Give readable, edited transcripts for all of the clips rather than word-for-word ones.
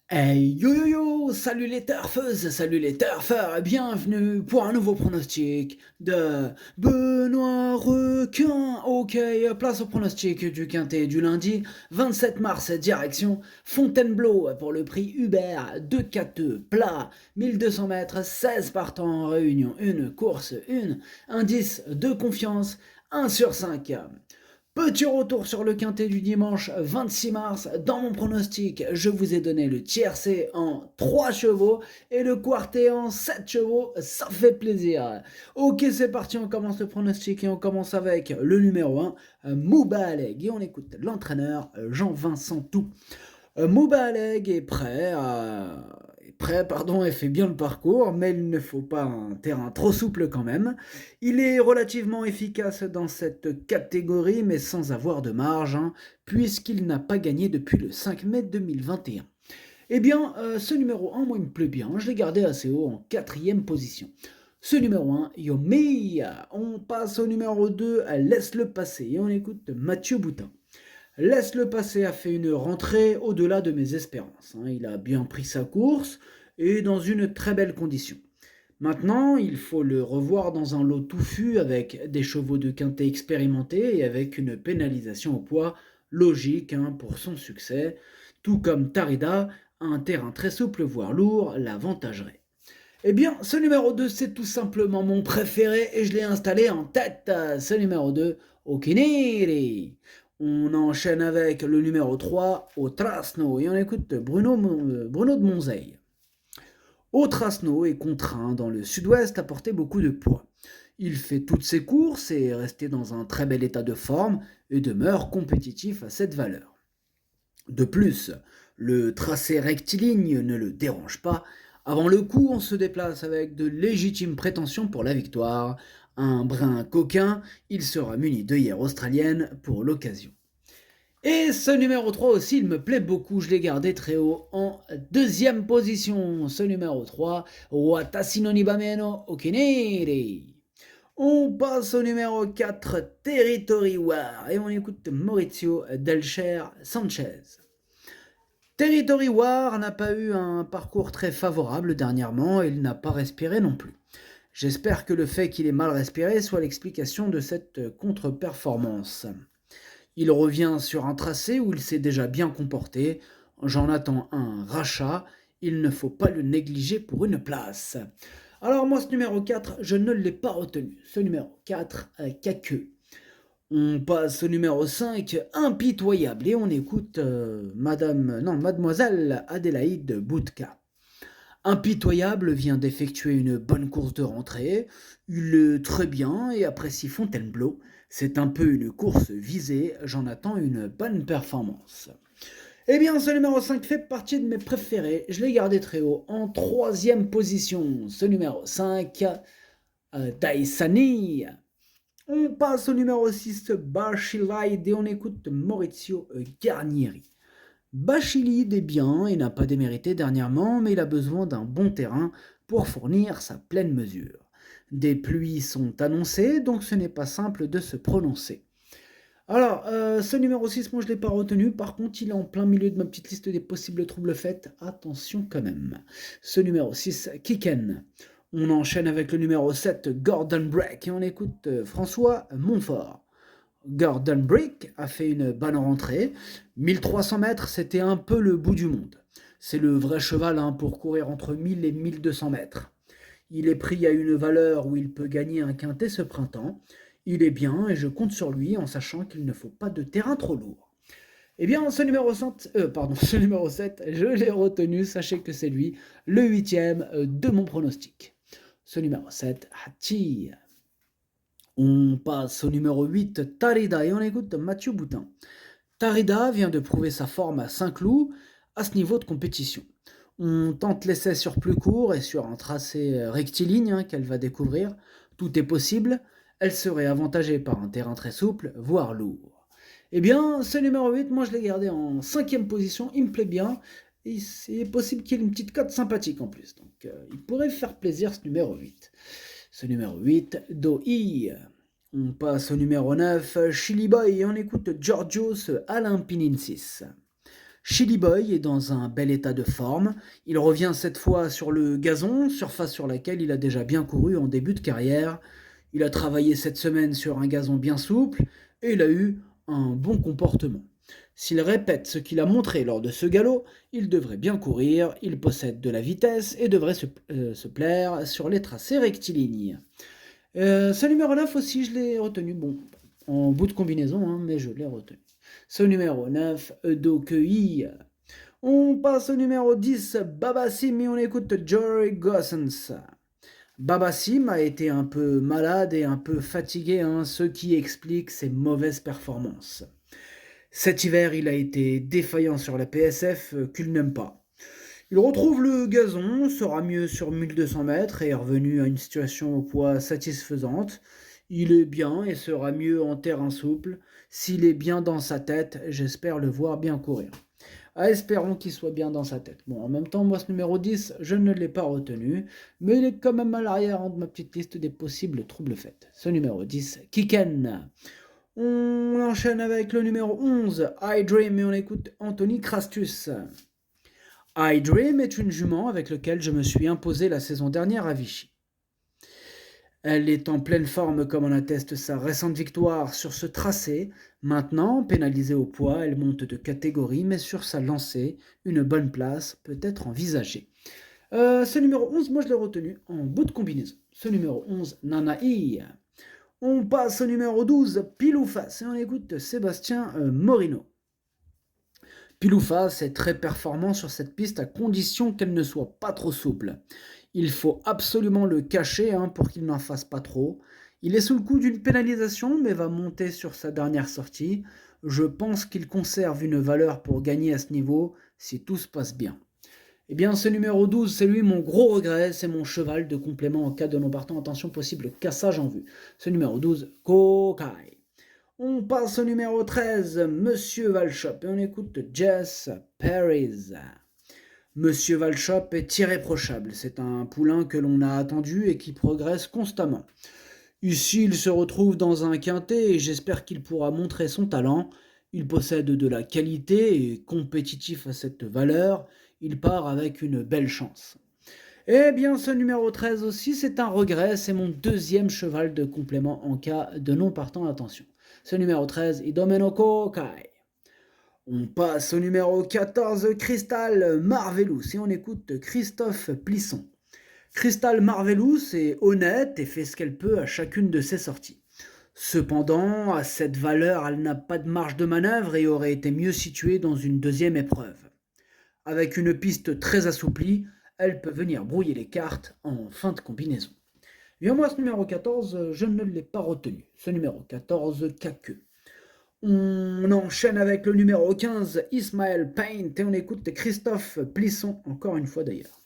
Hey yo yo yo, salut les turfeuses, salut les turfeurs, bienvenue pour un nouveau pronostic de Benoît Requin. Ok, place au pronostic du quintet du lundi 27 mars, direction Fontainebleau pour le prix Hubert 2 plat, 1200 mètres, 16 partants en réunion, une course, une indice de confiance, 1 sur 5. Petit retour sur le quintet du dimanche 26 mars. Dans mon pronostic, je vous ai donné le tiercé en 3 chevaux et le quartet en 7 chevaux. Ça fait plaisir. Ok, c'est parti, on commence le pronostic et on commence avec le numéro 1, Mouba Aleg. Et on écoute l'entraîneur Jean-Vincent Tout. Mouba Aleg est prêt, et fait bien le parcours, mais il ne faut pas un terrain trop souple quand même. Il est relativement efficace dans cette catégorie, mais sans avoir de marge, hein, puisqu'il n'a pas gagné depuis le 5 mai 2021. Eh bien, ce numéro 1, moi, il me plaît bien. Je l'ai gardé assez haut en quatrième position. Ce numéro 1, Yomi. On passe au numéro 2, Laisse-le passer. Et on écoute Mathieu Boutin. Laisse-le passer a fait une rentrée au-delà de mes espérances. Il a bien pris sa course et dans une très belle condition. Maintenant, il faut le revoir dans un lot touffu avec des chevaux de quintet expérimentés et avec une pénalisation au poids logique pour son succès. Tout comme Tarida, un terrain très souple voire lourd l'avantagerait. Eh bien, ce numéro 2, c'est tout simplement mon préféré et je l'ai installé en tête. Ce numéro 2, Okiniri. On enchaîne avec le numéro 3, au Trasno, et on écoute Bruno de Monzeil. Au Trasno est contraint dans le sud-ouest à porter beaucoup de poids. Il fait toutes ses courses et est resté dans un très bel état de forme et demeure compétitif à cette valeur. De plus, le tracé rectiligne ne le dérange pas. Avant le coup, on se déplace avec de légitimes prétentions pour la victoire. Un brin coquin, il sera muni d'œillères australiennes pour l'occasion. Et ce numéro 3 aussi, il me plaît beaucoup, je l'ai gardé très haut en deuxième position. Ce numéro 3, Watashi no Nibameno Okiniri. On passe au numéro 4, Territory War, et on écoute Maurizio Delcher Sanchez. Territory War n'a pas eu un parcours très favorable dernièrement et il n'a pas respiré non plus. J'espère que le fait qu'il ait mal respiré soit l'explication de cette contre-performance. Il revient sur un tracé où il s'est déjà bien comporté. J'en attends un rachat. Il ne faut pas le négliger pour une place. Alors moi, ce numéro 4, je ne l'ai pas retenu. Ce numéro 4, Kaku. On passe au numéro 5, impitoyable, et on écoute mademoiselle Adélaïde Boudka. Impitoyable vient d'effectuer une bonne course de rentrée, il est très bien et apprécie Fontainebleau. C'est un peu une course visée, j'en attends une bonne performance. Eh bien, ce numéro 5 fait partie de mes préférés, je l'ai gardé très haut, en troisième position. Ce numéro 5, Daisani. On passe au numéro 6, Bachilide, et on écoute Maurizio Garnieri. Bachilide est bien et n'a pas démérité dernièrement, mais il a besoin d'un bon terrain pour fournir sa pleine mesure. Des pluies sont annoncées, donc ce n'est pas simple de se prononcer. Alors, ce numéro 6, moi je ne l'ai pas retenu, par contre il est en plein milieu de ma petite liste des possibles troubles faits, attention quand même. Ce numéro 6, Kiken. On enchaîne avec le numéro 7, Gordon Break, et on écoute François Montfort. Gordon Brick a fait une bonne rentrée. 1300 mètres, c'était un peu le bout du monde. C'est le vrai cheval pour courir entre 1000 et 1200 mètres. Il est pris à une valeur où il peut gagner un quintet ce printemps. Il est bien et je compte sur lui en sachant qu'il ne faut pas de terrain trop lourd. Eh bien, ce numéro 7, je l'ai retenu. Sachez que c'est lui, le huitième de mon pronostic. Ce numéro 7, Hachi. On passe au numéro 8, Tarida, et on écoute Mathieu Boutin. Tarida vient de prouver sa forme à Saint-Cloud à ce niveau de compétition. On tente l'essai sur plus court et sur un tracé rectiligne qu'elle va découvrir. Tout est possible. Elle serait avantagée par un terrain très souple, voire lourd. Eh bien, ce numéro 8, moi je l'ai gardé en cinquième position. Il me plaît bien. Et c'est possible qu'il y ait une petite cote sympathique en plus. Donc, il pourrait faire plaisir ce numéro 8. Ce numéro 8, Doi. On passe au numéro 9, Chili Boy, et on écoute Georgios Alain Pininsis. Chili Boy est dans un bel état de forme. Il revient cette fois sur le gazon, surface sur laquelle il a déjà bien couru en début de carrière. Il a travaillé cette semaine sur un gazon bien souple et il a eu un bon comportement. S'il répète ce qu'il a montré lors de ce galop, il devrait bien courir, il possède de la vitesse et devrait se plaire sur les tracés rectilignes. Ce numéro 9 aussi, je l'ai retenu, bon, en bout de combinaison, hein, mais je l'ai retenu. Ce numéro 9, Eudokei. On passe au numéro 10, Babassim, et on écoute Jory Gossens. Babassim a été un peu malade et un peu fatigué, hein, ce qui explique ses mauvaises performances. Cet hiver, il a été défaillant sur la PSF qu'il n'aime pas. Il retrouve le gazon, sera mieux sur 1200 mètres et est revenu à une situation au poids satisfaisante. Il est bien et sera mieux en terrain souple. S'il est bien dans sa tête, j'espère le voir bien courir. Espérons qu'il soit bien dans sa tête. Bon, en même temps, moi, ce numéro 10, je ne l'ai pas retenu, mais il est quand même à l'arrière de ma petite liste des possibles troubles faits. Ce numéro 10, Kiken. On enchaîne avec le numéro 11, I Dream, et on écoute Anthony Crastus. I Dream est une jument avec laquelle je me suis imposé la saison dernière à Vichy. Elle est en pleine forme comme en atteste sa récente victoire sur ce tracé. Maintenant, pénalisée au poids, elle monte de catégorie, mais sur sa lancée, une bonne place peut être envisagée. Ce numéro 11, moi je l'ai retenu en bout de combinaison. Ce numéro 11, Nanaï. On passe au numéro 12, Piloufas, et on écoute Sébastien Morino. Piloufas est très performant sur cette piste à condition qu'elle ne soit pas trop souple. Il faut absolument le cacher pour qu'il n'en fasse pas trop. Il est sous le coup d'une pénalisation mais va monter sur sa dernière sortie. Je pense qu'il conserve une valeur pour gagner à ce niveau si tout se passe bien. Eh bien ce numéro 12 c'est lui mon gros regret, c'est mon cheval de complément en cas de non partant, attention possible cassage en vue. Ce numéro 12, Kokai. On passe au numéro 13, Monsieur Valchop, et on écoute Jess Paris. Monsieur Valchop est irréprochable, c'est un poulain que l'on a attendu et qui progresse constamment. Ici, il se retrouve dans un quintet et j'espère qu'il pourra montrer son talent. Il possède de la qualité et compétitif à cette valeur, il part avec une belle chance. Eh bien, ce numéro 13 aussi, c'est un regret, c'est mon deuxième cheval de complément en cas de non partant, attention. Ce numéro 13, Idomeno Kai. On passe au numéro 14, Crystal Marvelous, et on écoute Christophe Plisson. Crystal Marvelous est honnête et fait ce qu'elle peut à chacune de ses sorties. Cependant, à cette valeur, elle n'a pas de marge de manœuvre et aurait été mieux située dans une deuxième épreuve. Avec une piste très assouplie, elle peut venir brouiller les cartes en fin de combinaison. Et moi, ce numéro 14, je ne l'ai pas retenu. Ce numéro 14, Kaku. On enchaîne avec le numéro 15, Ismaël Paint, et on écoute Christophe Plisson, encore une fois d'ailleurs.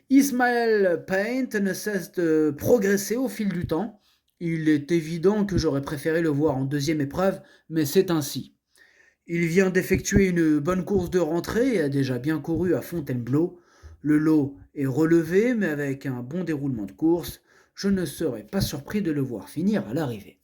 Ismaël Paint ne cesse de progresser au fil du temps. Il est évident que j'aurais préféré le voir en deuxième épreuve, mais c'est ainsi. Il vient d'effectuer une bonne course de rentrée et a déjà bien couru à Fontainebleau. Le lot est relevé, mais avec un bon déroulement de course, je ne serais pas surpris de le voir finir à l'arrivée.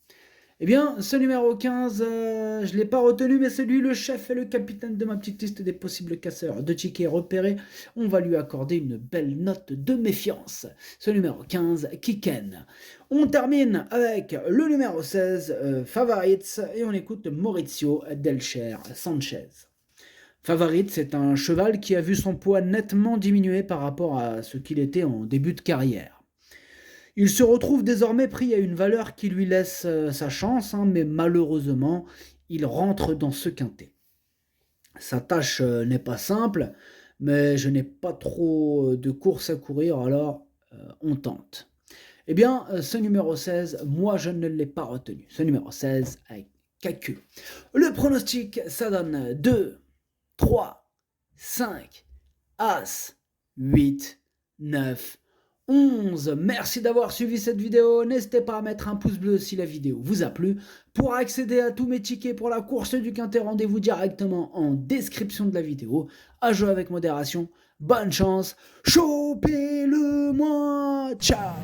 Eh bien, ce numéro 15, je ne l'ai pas retenu, mais c'est lui le chef et le capitaine de ma petite liste des possibles casseurs de tickets repérés. On va lui accorder une belle note de méfiance. Ce numéro 15, Kiken. On termine avec le numéro 16, Favorites, et on écoute Maurizio Delcher Sanchez. Favorites, c'est un cheval qui a vu son poids nettement diminuer par rapport à ce qu'il était en début de carrière. Il se retrouve désormais pris à une valeur qui lui laisse sa chance, mais malheureusement, il rentre dans ce quintet. Sa tâche n'est pas simple, mais je n'ai pas trop de courses à courir, alors on tente. Eh bien, ce numéro 16, moi je ne l'ai pas retenu. Ce numéro 16 avec Kaku. Le pronostic, ça donne 2, 3, 5, As, 8, 9, 11. Merci d'avoir suivi cette vidéo. N'hésitez pas à mettre un pouce bleu si la vidéo vous a plu. Pour accéder à tous mes tickets pour la course du quintet, rendez-vous directement en description de la vidéo. À jouer avec modération. Bonne chance. Chopez-le-moi. Ciao.